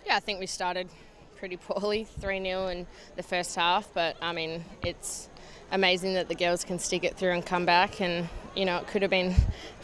Yeah, I think we started pretty poorly, 3-0 in the first half, but I mean, it's amazing that the girls can stick it through and come back, and you know, it could have been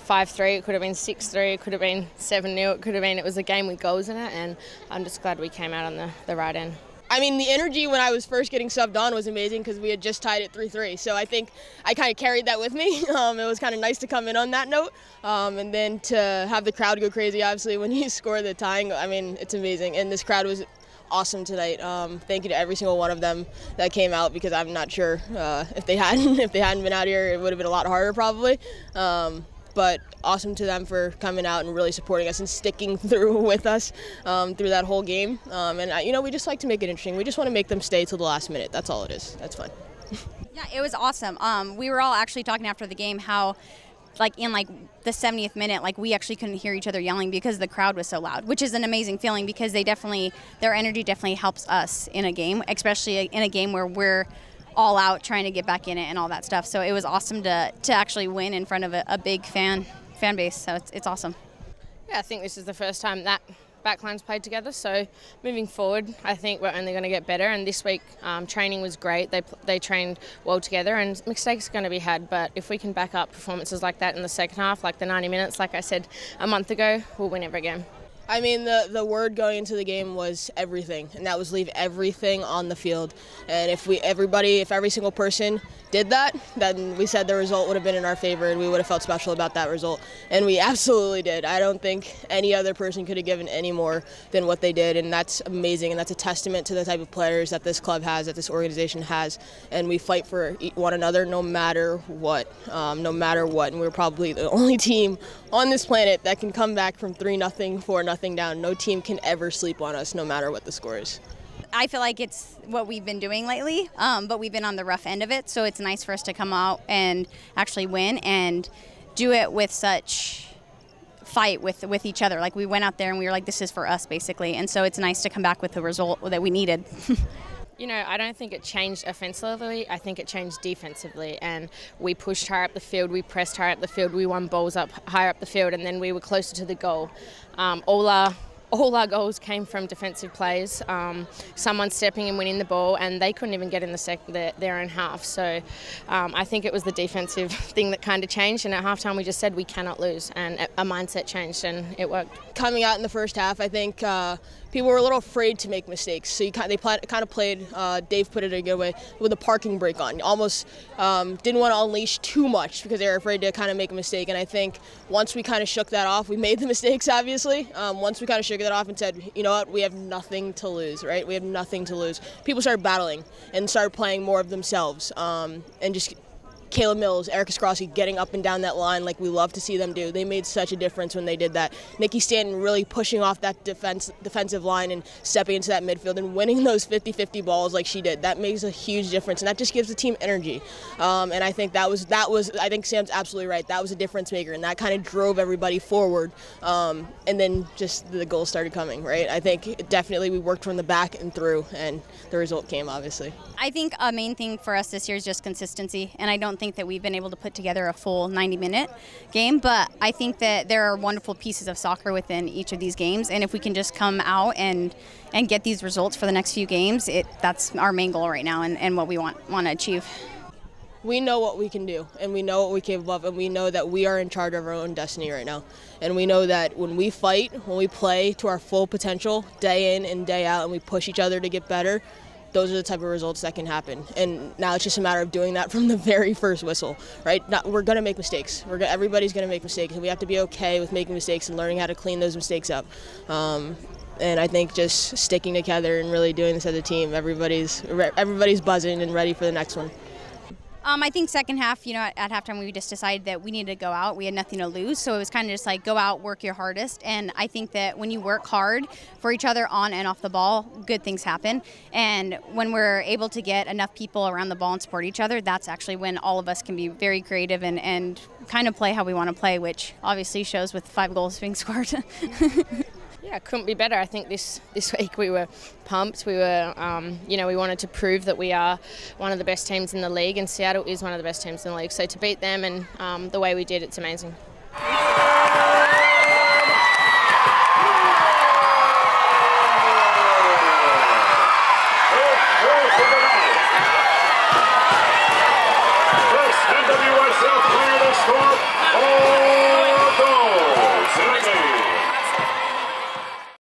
5-3, it could have been 6-3, it could have been 7-0, it was a game with goals in it, and I'm just glad we came out on the right end. I mean, the energy when I was first getting subbed on was amazing because we had just tied it 3-3. So I think I kind of carried that with me. It was kind of nice to come in on that note. And then to have the crowd go crazy, obviously, when you score the tying, I mean, it's amazing. And this crowd was awesome tonight. Thank you to every single one of them that came out, because I'm not sure if they hadn't been out here, it would have been a lot harder probably. But awesome to them for coming out and really supporting us and sticking through with us through that whole game. And, you know, we just like to make it interesting. We just want to make them stay till the last minute. That's all it is. That's fun. Yeah, it was awesome. We were all actually talking after the game how, like, in, like, the 70th minute, like, we actually couldn't hear each other yelling because the crowd was so loud, which is an amazing feeling because their energy definitely helps us in a game, especially in a game where we're all out trying to get back in it and all that stuff. So it was awesome to actually win in front of a big fan base. So it's awesome. Yeah, I think this is the first time that backline's played together. So moving forward, I think we're only going to get better. And this week, training was great. They trained well together, and mistakes are going to be had. But if we can back up performances like that in the second half, like the 90 minutes, like I said a month ago, we'll win every game. I mean, the word going into the game was everything, and that was leave everything on the field. And if every single person did that, then we said the result would have been in our favor, and we would have felt special about that result. And we absolutely did. I don't think any other person could have given any more than what they did, and that's amazing. And that's a testament to the type of players that this club has, that this organization has. And we fight for one another no matter what, And we're probably the only team on this planet that can come back from 3-0, 4-0 down. No team can ever sleep on us, no matter what the score is. I feel like it's what we've been doing lately, but we've been on the rough end of it, so it's nice for us to come out and actually win and do it with such fight with each other. Like, we went out there and we were like, this is for us, basically, and so it's nice to come back with the result that we needed. You know, I don't think it changed offensively. I think it changed defensively, and we pushed higher up the field, we pressed higher up the field, we won balls up higher up the field, and then we were closer to the goal. All our goals came from defensive plays, someone stepping and winning the ball, and they couldn't even get in their own half. So I think it was the defensive thing that kind of changed, and at halftime we just said we cannot lose, and a mindset changed, and it worked. Coming out in the first half, I think people were a little afraid to make mistakes. So they kind of played, Dave put it a good way, with a parking brake on. Almost didn't want to unleash too much because they were afraid to kind of make a mistake. And I think once we kind of shook that off, we made the mistakes, obviously. Once we kind of shook that off and said, you know what, we have nothing to lose, right? We have nothing to lose. People started battling and started playing more of themselves, and just Kayla Mills, Erica Scrossi getting up and down that line like we love to see them do. They made such a difference when they did that. Nikki Stanton really pushing off that defensive line and stepping into that midfield and winning those 50-50 balls like she did. That makes a huge difference, and that just gives the team energy. And I think that was. I think Sam's absolutely right. That was a difference maker, and that kind of drove everybody forward. And then just the goals started coming, right? I think definitely we worked from the back and through, and the result came, obviously. I think a main thing for us this year is just consistency, and I don't think that we've been able to put together a full 90-minute game, but I think that there are wonderful pieces of soccer within each of these games, and if we can just come out and get these results for the next few games, that's our main goal right now, and what we want to achieve. We know what we can do, and we know what we can love, and we know that we are in charge of our own destiny right now. And we know that when we fight, when we play to our full potential, day in and day out, and we push each other to get better, those are the type of results that can happen. And now it's just a matter of doing that from the very first whistle, right? We're going to make mistakes. Everybody's going to make mistakes, and we have to be okay with making mistakes and learning how to clean those mistakes up. And I think just sticking together and really doing this as a team, everybody's buzzing and ready for the next one. I think second half, at halftime we just decided that we needed to go out. We had nothing to lose, so it was kind of just like go out, work your hardest. And I think that when you work hard for each other on and off the ball, good things happen. And when we're able to get enough people around the ball and support each other, that's actually when all of us can be very creative and kind of play how we want to play, which obviously shows with 5 goals being scored. Yeah, couldn't be better. I think this week we were pumped. We were, we wanted to prove that we are one of the best teams in the league, and Seattle is one of the best teams in the league. So to beat them and the way we did, it's amazing. First NWSL player